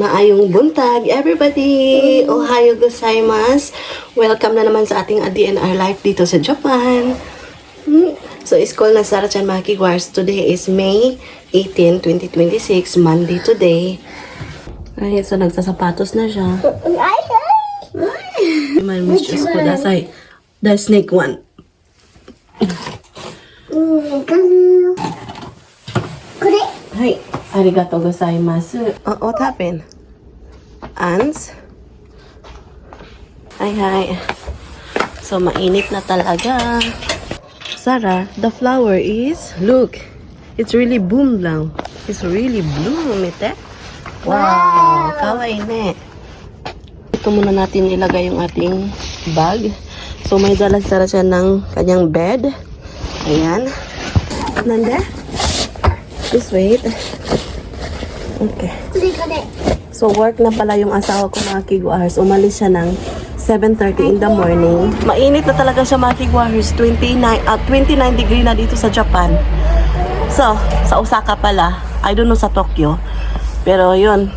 Maayong buntag, everybody! Ohayo gozaimasu! Welcome na naman sa ating DNR life dito sa Japan. So, school na Sarah-chan Makiguars. Today is May 18, 2026, Monday today. Ay, so nagsasapatos na siya. Ay! Man, mistress ko, dasay. The snake one. Hi, arigatou gozaimasu. What happened? Ants? Hi. So, mainit na talaga. Sarah, the flower is, look, it's really boom lang. It's really bloom, ite. Wow, kawaii ne. Ito muna natin ilagay yung ating bag. So, may dala Sarah siya ng kanyang bed. Ayan. Nande? Just wait. Okay. So, work na pala yung asawa ko mga kiguars. Umalis siya ng 7:30 in the morning. Mainit na talaga siya mga kiguars. 29 degree na dito sa Japan. So, sa Osaka pala. I don't know sa Tokyo. Pero yun.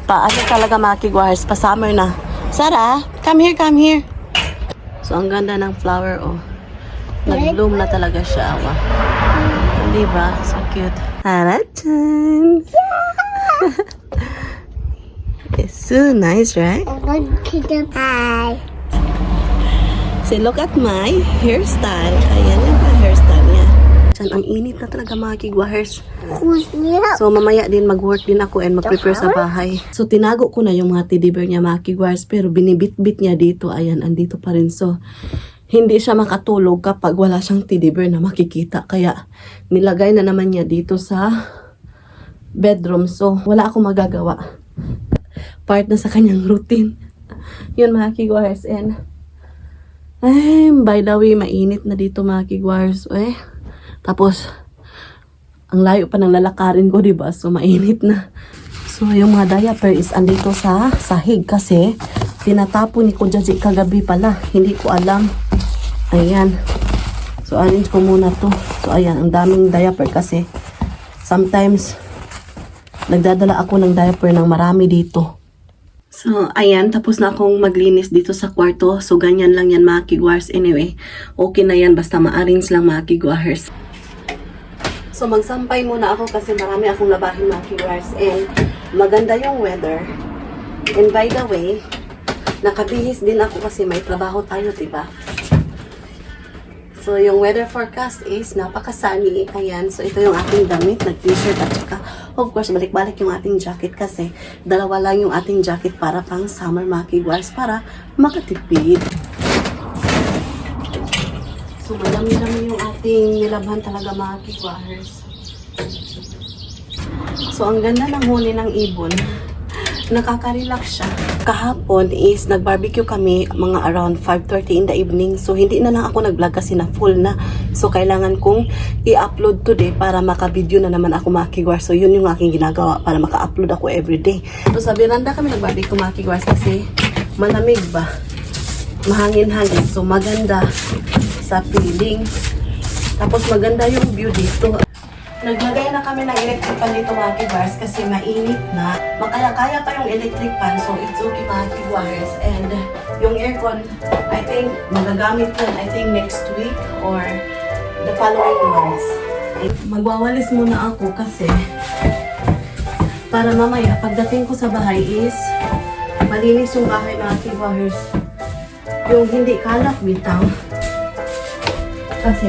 Paano talaga mga kiguars. Pa-summer na. Sarah, come here. So, ang ganda ng flower, oh. Nag-bloom na talaga siya, awa. Diba? So cute. Harachan! It's so nice, right? See, look at my hairstyle. Ayan yung hairstyle niya. Ang init na talaga mga kigwahers. So, mamaya din mag-work din ako and mag-prepare sa bahay. So, tinago ko na yung mga teddy bear niya mga kigwahers, pero binibit-bit niya dito. Ayan, andito pa rin. So, hindi siya makatulog kapag wala siyang teddy bear na makikita. Kaya, nilagay na naman niya dito sa bedroom. So, wala akong magagawa. Part na sa kanyang routine. Yun mga kigwars. And, by the way, mainit na dito mga kigwars. Tapos, ang layo pa ng lalakarin ko, diba? So, mainit na. So, yung mga diaper is andito sa sahig kasi tinatapon ni Kujaji kagabi pala. Hindi ko alam. Ayan. So, arrange ko muna to. So, ayan. Ang daming diaper kasi sometimes nagdadala ako ng diaper ng marami dito. So, ayan. Tapos na akong maglinis dito sa kwarto. So, ganyan lang yan mga kigwars. Anyway, okay na yan. Basta ma-arrange lang mga kigwars. So, magsampay muna ako kasi marami akong labahin mga kigwars. And maganda yung weather. And by the way, nakabihis din ako kasi may trabaho tayo, diba? So, yung weather forecast is napaka-sunny. Ayan. So, ito yung ating damit. Nag-t-shirt at saka, of course, balik-balik yung ating jacket kasi dalawa lang yung ating jacket para pang summer mga kigwars para makatipid. So, madami-dami yung ating nilabhan talaga mga kigwars. So, ang ganda ng huli ng ibon. Nakaka-relax siya. Kahapon is nag-barbecue kami mga around 5:30 in the evening. So, hindi na lang ako nag-vlog kasi na full na. So, kailangan kong i-upload today para maka-video na naman ako mga kigwars. So, yun yung aking ginagawa para maka-upload ako everyday. So, sa veranda kami nag-barbecue mga kigwars kasi malamig ba? Mahangin-hangin. So, maganda sa feeling. Tapos, maganda yung view dito. Naglagay na kami ng electric fan dito mga kigwars kasi mainit na. Makaya-kaya pa yung electric fan so it's okay mga kigwars. And yung aircon, I think magagamit yan next week or the following months. Magwawalis muna ako kasi para mamaya pagdating ko sa bahay is malinis yung bahay mga kigwars. Yung hindi kalat bitaw. Kasi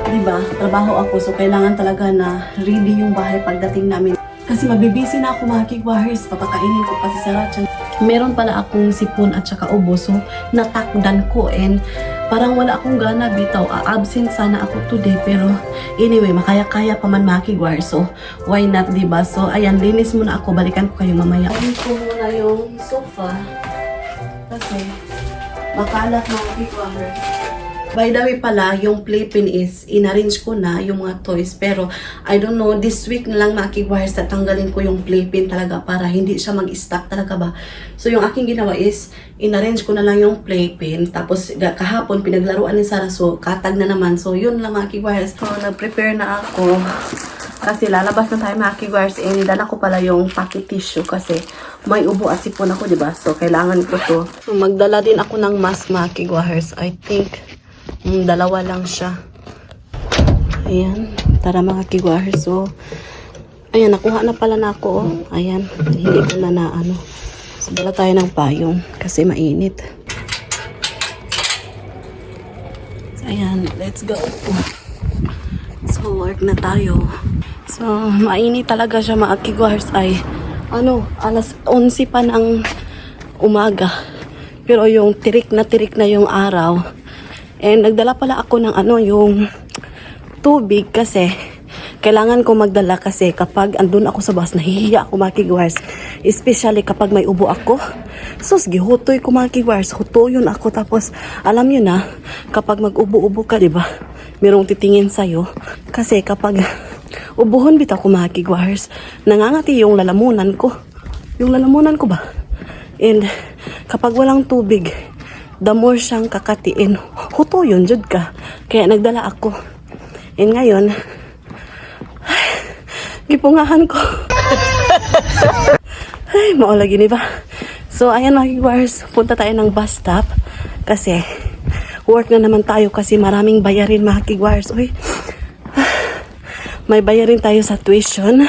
diba, trabaho ako so kailangan talaga na ready yung bahay pagdating namin. Kasi mabibisi na ako mga kigwahers, papakainin ko pa si Sarah-chan. Meron pala akong sipon at saka ubo so natakdan ko and parang wala akong gana bitaw. Absent sana ako today pero anyway, makaya-kaya pa man mga kigwahers so why not diba? So ayan, linis muna ako, balikan ko kayo mamaya. Linis ko muna yung sofa kasi makalat mga kigwahers. By the way pala, yung playpen is inarrange ko na yung mga toys. Pero, I don't know, this week na lang mga kigwahers na tanggalin ko yung playpen talaga para hindi siya mag-stuck talaga ba. So, yung aking ginawa is, inarrange ko na lang yung playpen. Tapos, kahapon, pinaglaruan ni Sarah. So, katag na naman. So, yun lang mga kigwahers. So, nag-prepare na ako Kasi lalabas na tayo mga kigwars, and dala ko pala yung pocket tissue kasi may ubo at sipon ako, diba? So, kailangan ko to. So, magdala din ako ng mask mga kigwars. I think, dalawa lang siya. Ayan. Tara mga kigwars. So, ayan, nakuha na pala na ako. Oh. Ayan. Hindi ko na ano. So, dala tayo ng payong kasi mainit. So, ayan. Let's go. So, work na tayo. So, mainit talaga siya mga kigwars ay alas 11 pa ng umaga. Pero yung tirik na yung araw. And nagdala pala ako ng yung tubig kasi kailangan ko magdala kasi kapag andun ako sa bus, nahihiya ako mga kigwars. Especially kapag may ubo ako. Sus, gihutoy ko mga kigwars. Hutoyon ako tapos alam nyo na, kapag mag-ubo-ubo ka, diba? Merong titingin sa'yo. Kasi kapag ubuhon bitaw ko mga kigwars, nangangati yung lalamunan ko. Yung lalamunan ko ba? And kapag walang tubig, the more siyang kakatiin. Hutoyon jud ka. Kaya nagdala ako. And ngayon, gipungahan ko. Ay, maulagi ni ba? So, ayan mga kigwars, punta tayo ng bus stop. Kasi, work na naman tayo kasi maraming bayarin mga kigwars. Uy, may bayarin tayo sa tuition.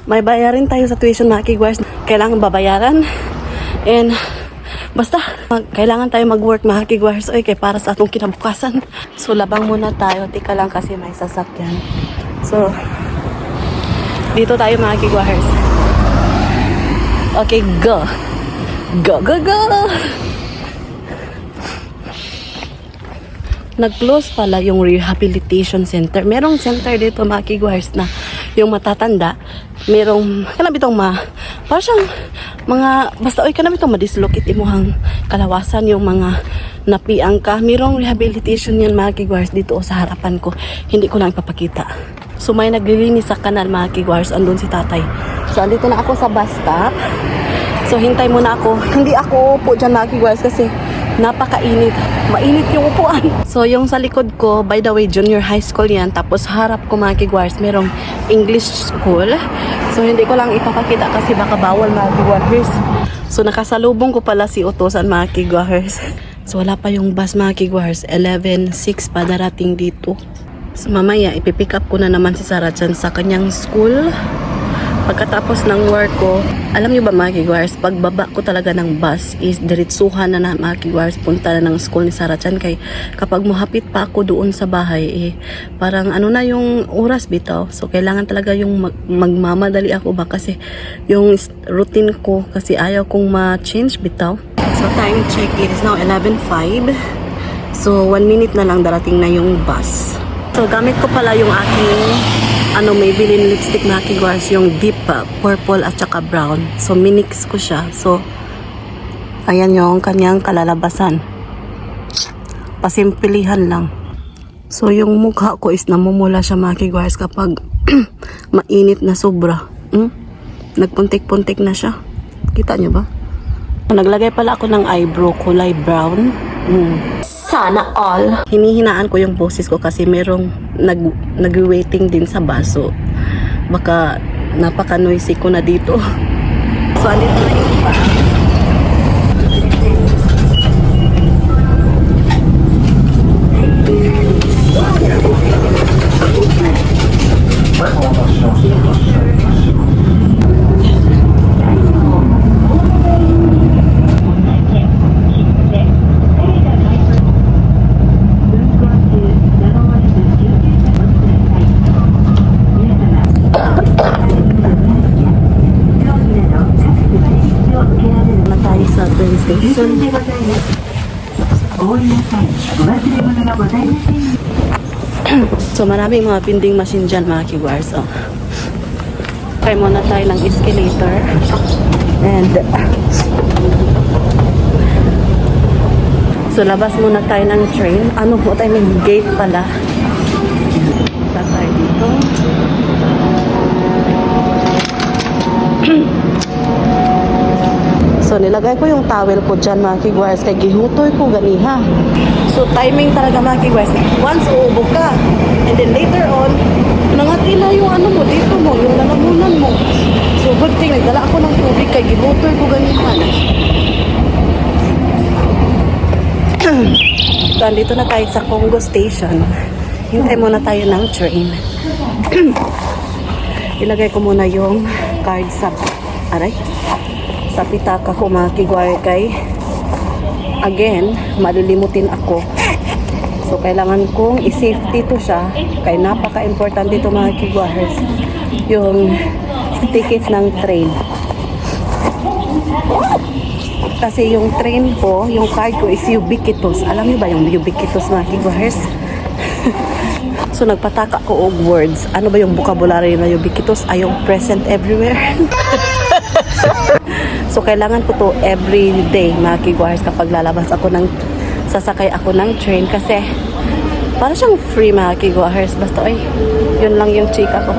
May bayarin tayo sa tuition mga kigwars. Kailangan babayaran. And, basta, kailangan tayo mag-work mga kigwars. Uy, kaya para sa atong kinabukasan. So, labang muna tayo. Tika lang kasi may sasakyan. So, dito tayo mga kigwars. Okay, go. Go, go, go! Nag-close pala yung rehabilitation center. Merong center dito mga kigwars na yung matatanda. Merong, kanam itong parang siyang mga, basta oy kanam itong madislocate imuhang kalawasan yung mga napiang ka. Merong rehabilitation yan mga kigwars dito sa harapan ko. Hindi ko lang ipapakita. So may naglilinis sa kanal mga kigwars. Andun si tatay. So andito na ako sa bus stop. So hintay muna ako. Hindi ako upo dyan mga kigwars kasi napakainit. Mainit yung upuan. So yung sa likod ko, by the way, junior high school yan. Tapos harap ko mga kigwars, merong English school. So hindi ko lang ipapakita kasi baka bawal mga kigwars. So nakasalubong ko pala si Utosan mga kigwars. So wala pa yung bus mga kigwars. 11:06 pa darating dito. So mamaya ipipick up ko na naman si Sarah dyan sa kanyang school. Pagkatapos ng work ko, alam nyo ba mga kigwars, pagbaba ko talaga ng bus is diretsuhan na mga kigwars, punta na ng school ni Sarah Chan. Kay kapag muhapit pa ako doon sa bahay, parang na yung oras bitaw. So kailangan talaga yung magmamadali ako ba kasi yung routine ko kasi ayaw kong ma-change bitaw. So time check, it is now 11:05. So 1 minute na lang darating na yung bus. So gamit ko pala yung aking Maybelline lipstick na kigwars, yung deep purple at saka brown. So minix ko siya. So ayan yung kanyang kalalabasan. Pasimpilihan lang. So yung mukha ko is namumula siya mga kigwars kapag mainit na sobra. Nagpuntik-puntik na siya. Kita nyo ba? Naglagay pala ako ng eyebrow, kulay brown. Sana all. Hinihinaan ko yung boses ko kasi merong nag-waiting din sa baso. Baka napaka-noisy ko na dito. So, andito na yung bus. So maraming mga vending machine dyan mga kigwars. So, try muna tayo ng escalator. And so labas muna tayo ng train. Ano po tayo, may gate pala. Punta tayo dito. So nilagay ko yung towel ko dyan mga kigwars kay gihutoy ko ganiha. So timing talaga mga kigwars. Once uubo ka, And then later on, nangatila yung ano mo, dito mo, yung lalamunan mo. So good thing, nagdala ako ng tubig kay gibotoy ko ganihan. So, andito na tayo sa Congo Station. Hintay muna tayo ng train. Ilagay ko muna yung card sa sa pitaka ko mga kigwar kay again, malilimutin ako. So, kailangan kong i-safety to siya kay napaka-importante ito mga kigwars. Yung ticket ng train. Kasi yung train ko, yung card ko is ubiquitous. Alam niyo ba yung ubiquitous mga kigwars? So, nagpataka ko og words. Ano ba yung vocabulary na ubiquitous? Ay, yung present everywhere. So, kailangan ko to every day, mga kigwars, kapag lalabas ako sasakay ako ng train. Kasi, para siyang free, mga kigwars. Basta, yun lang yung chika ko.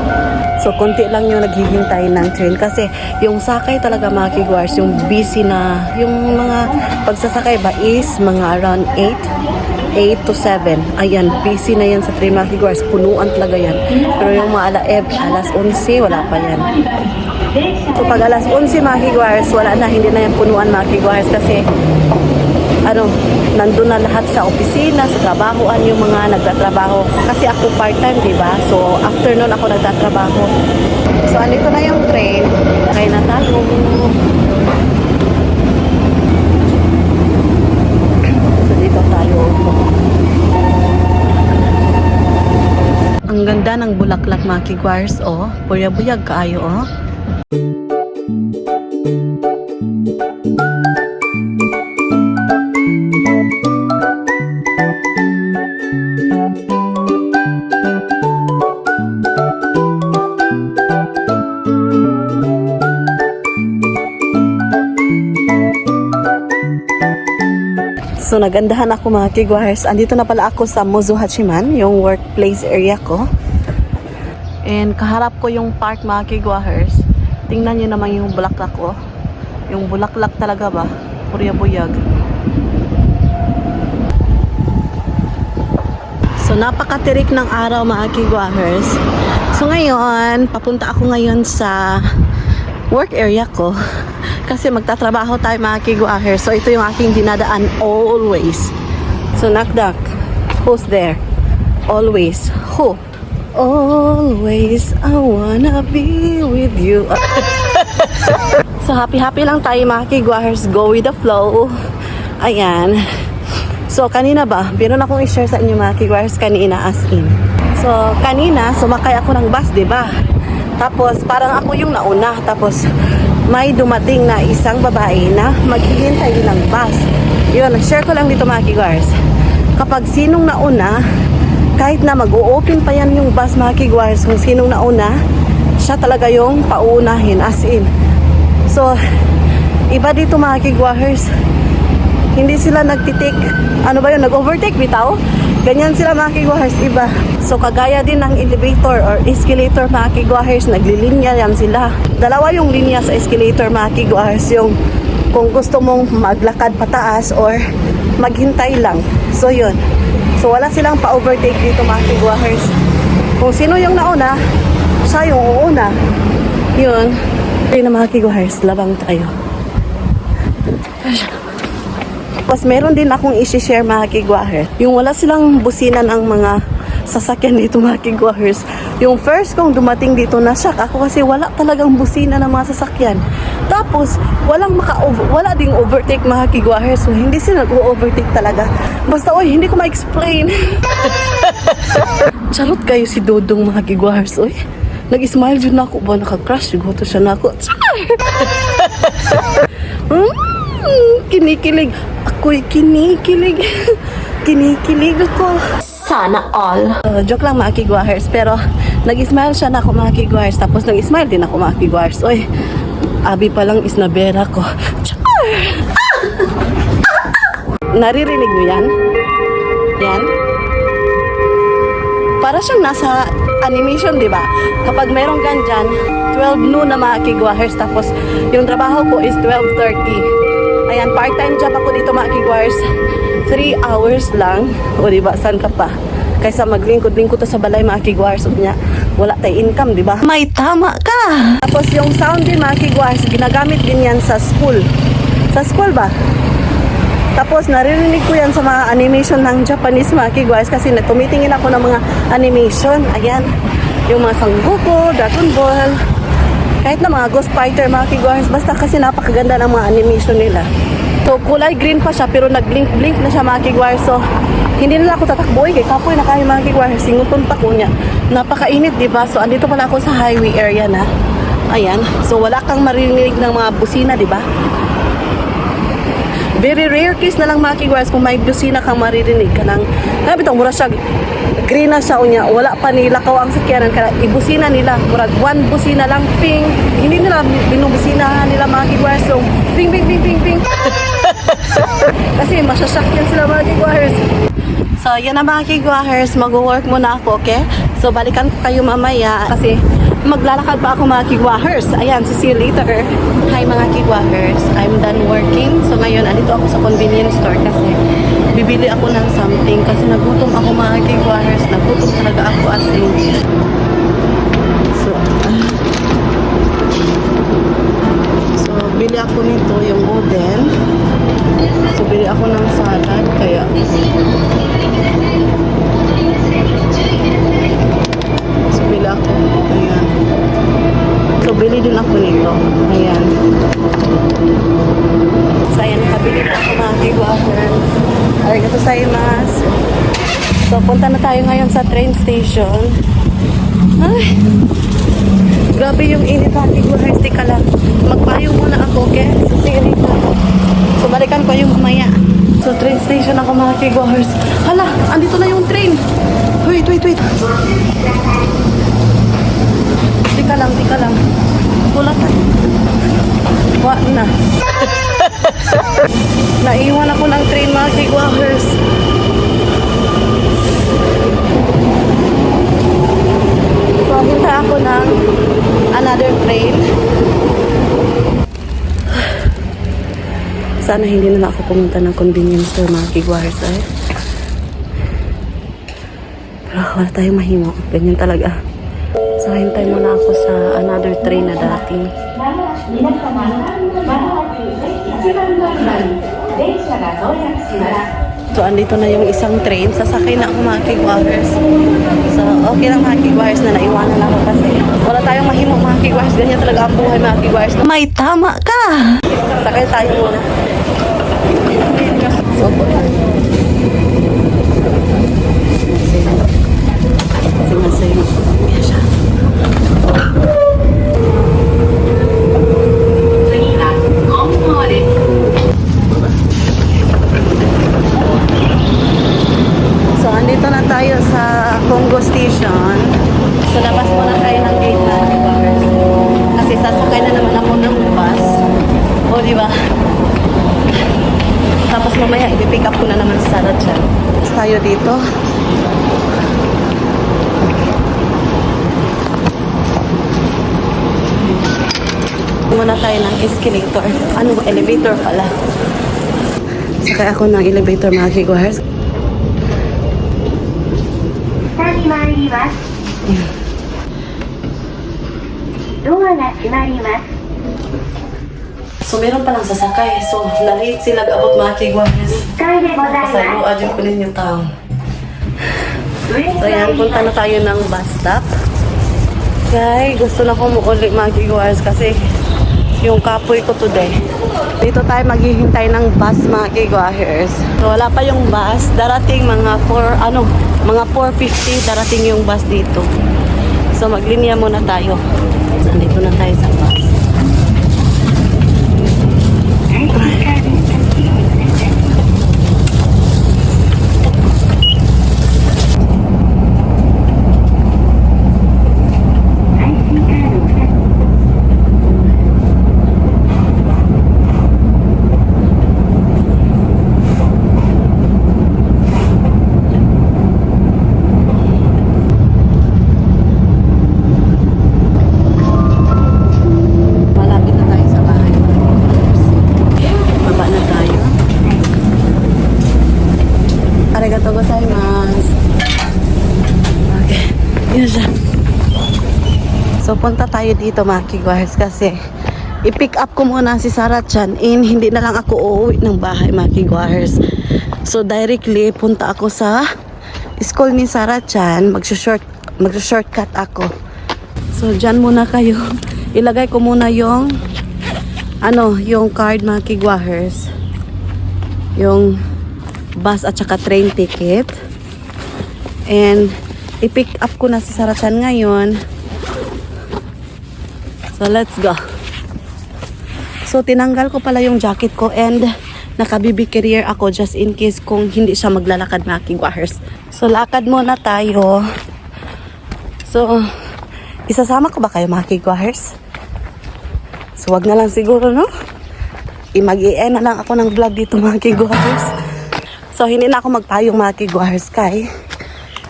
So, konti lang yung naghihintay ng train. Kasi, yung sakay talaga, mga kigwars, yung busy na, yung mga pagsasakay ba is mga around 8 to 7. Ayan, busy na yan sa train, mga kigwars. Punuan talaga yan. Pero yung mga alas 11, wala pa yan. So, pag alas 11, mga kigwars, wala na, hindi na yan punuan, mga kigwars. Kasi, nandun na lahat sa opisina, sa trabahoan yung mga nagtatrabaho. Kasi ako part-time, diba? So, afternoon ako nagtatrabaho. So, andito na yung train. Kaya na tayo. So, dito tayo. Ang ganda ng bulaklak, mga kigwars, oh. Buyag-buyag kaayo, oh. So, nagandahan ako mga kigwars. Andito na pala ako sa Mozu Hachiman, yung workplace area ko. And kaharap ko yung park, mga kigwars. Tingnan nyo naman yung bulaklak ko. Yung bulaklak talaga ba? Buyag-buyag. So, napakatirik ng araw, mga kigwars. So, ngayon, papunta ako ngayon sa work area ko. Kasi magtatrabaho tayo, mga kigwahers. So, ito yung aking dinadaan always. So, knock-knock. Who's there? Always. Who? Always, I wanna be with you. So, happy-happy lang tayo, mga kigwahers. Go with the flow. Ayan. So, kanina ba? Meron akong i-share sa inyo, mga kigwahers, kanina as in. So, kanina, sumakay ako ng bus, diba? Tapos, parang ako yung nauna. Tapos, may dumating na isang babae na maghihintay ng bus. Yun, share ko lang dito, mga kigwars. Kapag sinong nauna, kahit na mag-o-open pa yan yung bus, mga kigwars, kung sinong nauna, siya talaga yung paunahin, as in. So, iba dito, mga kigwars. Hindi sila nagtitik. Ano ba yun? Nag-overtake, bitaw? Ganyan sila, mga kigwahers, iba. So, kagaya din ng elevator or escalator, mga kigwahers, naglilinya yan sila. Dalawa yung linya sa escalator, mga kigwahers, yung kung gusto mong maglakad pataas or maghintay lang. So, yun. So, wala silang pa-overtake dito, mga kigwahers. Kung sino yung nauna, siya yung uuna. Yun. Ayun na, mga kigwahers, labang tayo. Tapos meron din akong isi-share, mga kigwahers. Yung wala silang businan ang mga sasakyan dito, mga kigwahers. Yung first kong dumating dito, na-shock ako kasi wala talagang busina ng mga sasakyan. Tapos, wala ding overtake, mga kigwahers. So, hindi sila nag-overtake talaga. Basta, hindi ko ma-explain. Charot kayo si Dodong, mga kigwahers. Nag-smile dyan na ako ba? Naka-crush yung to siya na ako. Kinikilig. Ako'y kinikilig. Kinikilig ako. Sana all. Joke lang, mga kigwahers. Pero, nag-smile siya na ako, mga kigwahers. Tapos, nag-smile din ako, mga kigwahers. Abi pa lang is nabera ko. Char! Naririnig mo yan? Yan? Para siyang nasa animation, di ba? Kapag mayroong ganyan, 12 noon na, mga kigwahers. Tapos, yung trabaho ko is 12:30. Ayan, part-time job ako dito, mga kigwahers. 3 hours lang. O, diba? Saan ka pa? kaysa maglingkod-lingkod ta sa balay mga kigwars niya. Wala tay income, di ba? May tama ka. Tapos yung sound din mga kigwars, ginagamit din yan sa school. Sa school ba? Tapos naririnig ko yan sa mga animation ng Japanese mga kigwars kasi tumitingin ako ng mga animation. Ayan, yung mga Sangoku, Dragon Ball, kahit na mga Ghost Fighter mga kigwars, basta kasi napakaganda ng mga animation nila. So kulay green pa siya pero nag-blink-blink na siya mga kigwars. So hindi nila ako tatakboy kay kapoy na kayo mga kigwars. Singuton pa ko niya. Napakainit, di ba? So andito pala ako sa highway area na. Ayan. So wala kang maririnig ng mga busina, di ba? Very rare case na lang mga kigwars kung may busina kang maririnig ka ng grabe itong mura siya green na siya unya wala pa nila kaw ang sakyanan kaya ibusina nila murag one busina lang ping hindi nila binubusinahan nila mga kigwars so ping ping ping ping ping kasi masyasakyan sila mga kigwars. So yan na mga kigwars, mag-work muna ako, okay? So balikan ko kayo mamaya kasi maglalakad pa ako mga kigwahers. Ayan, see you later. Hi mga kigwahers, I'm done working. So ngayon, andito ako sa convenience store kasi bibili ako ng something kasi nagutom ako mga kigwahers. Nagutom talaga ako as in. So bili ako nito, yung oden. So bili ako ng salad, kaya so bili ako. Ayan. So, bili din ako nito. Ayan. So, ayan, nakabili na ako mga kigwahers. Arigatou gozaimasu. So, punta na tayo ngayon sa train station. Ay, grabe yung init mga kigwahers. Tika lang. Magpayong muna ako, okay? So, sige rito. So, balikan ko yung mamaya. So, train station ako mga kigwahers. Hala, andito na yung train. Wait. Tika lang. Kulatan. Wala na. Naiwan ako ng train mga kigwahers. So, hintay ako ng another train. Sana hindi na ako pumunta ng convenience store mga kigwahers eh. Pero wala tayong mahimo. Ganyan talaga. So, hintay muna ako sa another train na dating. So, andito na yung isang train. Sasakay na ako mga kigwahers. So, okay lang mga kigwahers na naiwanan ako kasi wala tayong mahimo mga kigwahers. Ganyan talaga ang buhay mga kigwahers. May tama ka! Sakay tayo muna. So, Sumasayo. Yan siya. So, andito na tayo sa Congo Station. So, labas muna tayo ng gate na kigwahers. Kasi sasakay na naman ako ng bus. O, di ba? Tapos mamaya, i-pick up ko na naman sa Sarah dyan. Tayo dito. Muna tayo ng escalator. Ano ba? Elevator pala. Sakay ako ng elevator mga kigwahers. So, meron palang sasakay. So, na-late sila abot mga kigwahers. Pasaluan yung kunin yung tao. So, yan. Punta na tayo ng bus stop. Kaya, gusto na ko muuli mga kigwahers kasi yung kapoy ko today. Dito tayo maghihintay ng bus mga kigwahers. So, wala pa yung bus. Darating mga 4:50 darating yung bus dito. So, maglinya muna tayo. Nandito na tayo sa bus. punta tayo dito mga kigwars kasi i-pick up ko muna si Sarah Chan and hindi na lang ako uuwi ng bahay mga kigwars. So directly punta ako sa school ni Sarah Chan, mag-shortcut ako. So dyan muna kayo. Ilagay ko muna yung yung card mga kigwars. Yung bus at saka train ticket. And i-pick up ko na si Sarah Chan ngayon. So let's go. So tinanggal ko pala yung jacket ko and naka-BB carrier ako just in case kung hindi siya maglalakad mga kigwars. So lakad muna tayo. So isasama ko ba kayo mga kigwars? So wag na lang siguro, no? Mag-i-end na lang ako ng vlog dito mga kigwars. So hindi na ako magpayong mga kigwars kay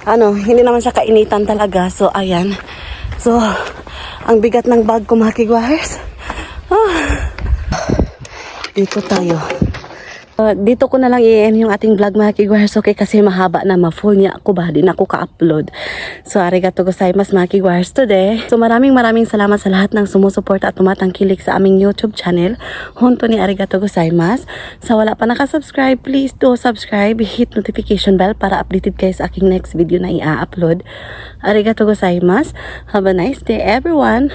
hindi naman siya kainitan talaga. So ayan. So ang bigat ng bag ko mga kigwars. Dito tayo. Dito ko na lang i-end yung ating vlog mga kigwars, okay? Kasi mahaba na, ma-full niya ako ba? Di na ako ka-upload. So, arigato gozaimasu mga kigwars today. So, maraming salamat sa lahat ng sumusuporta at tumatangkilik sa aming YouTube channel. Honto ni arigato gozaimasu. Sa wala pa nakasubscribe, please do subscribe. Hit notification bell para updated kayo sa aking next video na i-upload. Arigato gozaimasu. Have a nice day everyone.